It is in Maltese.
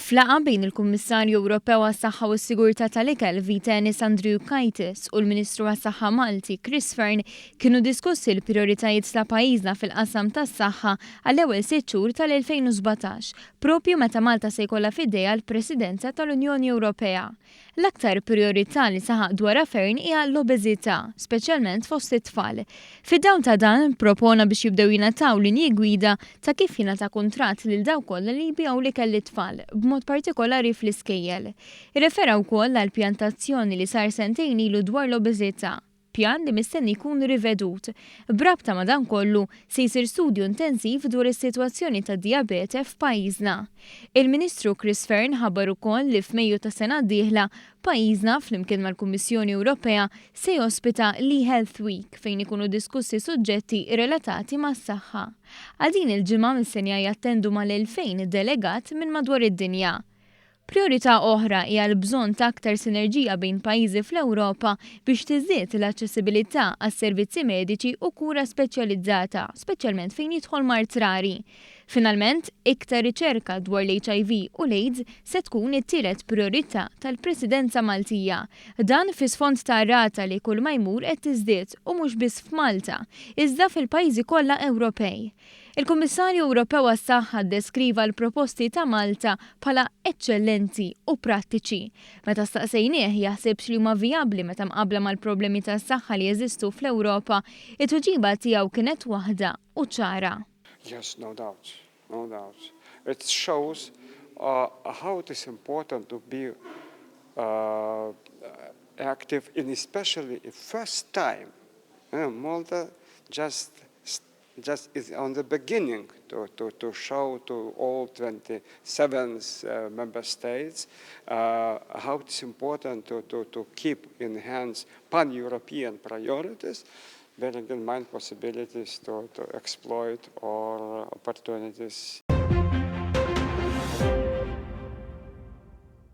Flaqa bejn il-Kummissarju Ewropew għas-Saħħa u s-Sigurta tal-Ikel u l-Ministru għas-Saħħa Malti Chris Fearne kienu diskussi l-prijoritajiet ta' pajjiżna fil-qasam tas-saħħa għall-ewwel 6 xhur tal-2017, propju meta Malta se jkollha f'idejha l-Presidenza tal-Unjoni Ewropea. L-aktar prijorità li saħaq dwarha Fearne hija l-Obeżità, speċjalment fost it-tfal. Fid-dawn ta' dan propona biex jibdew jingħataw linji gwida ta' kif jingħata kuntratt lil dawk kollha li jbigħu l-ikel lit-tfal, b'mod partikolari fl-iskejjel. Irrefera wkoll għall pjantazzjoni li sar sentejn ilu dwar l-obeżità, pjan li mistenni jkun rivedut. Brabta ma' dan kollu se jsir studju intensiv dwar is-sitwazzjoni tad-dijabete f'pajjiżna. Il-Ministru Chris Fearne ħabbar ukoll li f'Mejju tas-sena d-dieħla pajjiżna flimkien mal-Kummissjoni Ewropea se jospita l-Health Week fejn ikunu diskussi suġġetti relatati mas-saħħa. Għal din il-ġimgħa mistennija jattendu mal-2000 delegat minn madwar id-dinja. Priorità oħra hija l-bżonn ta' aktar sinerġija bejn pajjiżi fl-Ewropa biex tiżdied l-aċċessibilità għas-servizzi mediċi u kura speċjalizzata, speċjalment fejn jidħol mart rari. Finalment, iktar riċerka dwar l-HIV u l-AIDS se tkun it-tielet priorità tal-Presidenza Maltija. Dan fi sfond ta' rata li kull ma jmur qed tiżdied u mhux biss f'Malta, iżda fil-pajjiżi kollha Ewropej. Il-Kummissarju Ewropew għas-Saħħa ddeskriva l-proposti ta' Malta bħala eċċellenti u prattiċi. Meta staqsejnieh jaħsibx li huma vijabbli meta mqabbla mal-problemi tas-saħħa li jeżistu fl-Ewropa, it-tweġiba tiegħu kienet waħda u ċara. Yes, no doubt, no doubt. It shows how it is important to be active in especially the first time. Malta just is on the beginning to show to all 27 member states how it's important to keep in hands pan-European priorities, bearing in mind possibilities to exploit or opportunities.